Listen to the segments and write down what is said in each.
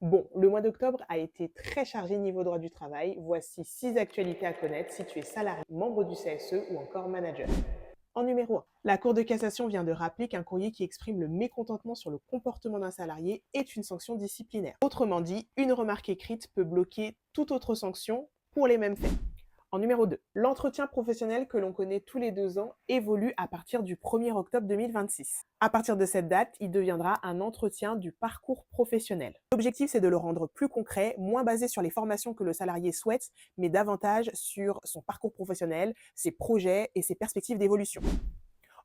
Bon, le mois d'octobre a été très chargé niveau droit du travail. Voici 6 actualités à connaître si tu es salarié, membre du CSE ou encore manager. En numéro 1, la Cour de cassation vient de rappeler qu'un courrier qui exprime le mécontentement sur le comportement d'un salarié est une sanction disciplinaire. Autrement dit, une remarque écrite peut bloquer toute autre sanction pour les mêmes faits. En numéro 2, l'entretien professionnel que l'on connaît tous les 2 ans évolue à partir du 1er octobre 2026. À partir de cette date, il deviendra un entretien du parcours professionnel. L'objectif, c'est de le rendre plus concret, moins basé sur les formations que le salarié souhaite, mais davantage sur son parcours professionnel, ses projets et ses perspectives d'évolution.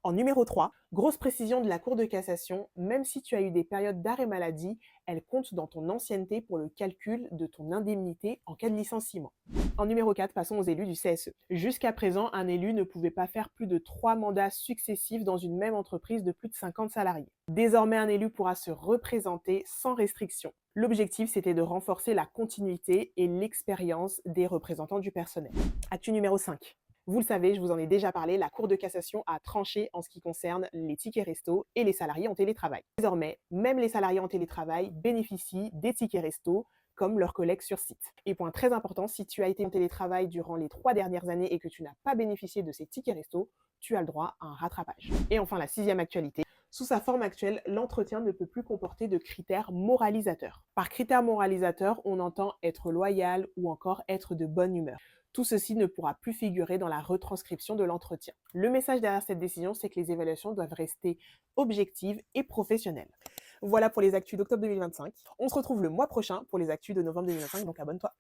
En numéro 3, grosse précision de la Cour de cassation, même si tu as eu des périodes d'arrêt maladie, elle compte dans ton ancienneté pour le calcul de ton indemnité en cas de licenciement. En numéro 4, passons aux élus du CSE. Jusqu'à présent, un élu ne pouvait pas faire plus de 3 mandats successifs dans une même entreprise de plus de 50 salariés. Désormais, un élu pourra se représenter sans restriction. L'objectif, c'était de renforcer la continuité et l'expérience des représentants du personnel. Actu numéro 5. Vous le savez, je vous en ai déjà parlé, la Cour de cassation a tranché en ce qui concerne les tickets resto et les salariés en télétravail. Désormais, même les salariés en télétravail bénéficient des tickets resto comme leurs collègues sur site. Et point très important, si tu as été en télétravail durant les 3 dernières années et que tu n'as pas bénéficié de ces tickets resto, tu as le droit à un rattrapage. Et enfin, la 6e actualité. Sous sa forme actuelle, l'entretien ne peut plus comporter de critères moralisateurs. Par critères moralisateurs, on entend être loyal ou encore être de bonne humeur. Tout ceci ne pourra plus figurer dans la retranscription de l'entretien. Le message derrière cette décision, c'est que les évaluations doivent rester objectives et professionnelles. Voilà pour les actus d'octobre 2025. On se retrouve le mois prochain pour les actus de novembre 2025, donc abonne-toi.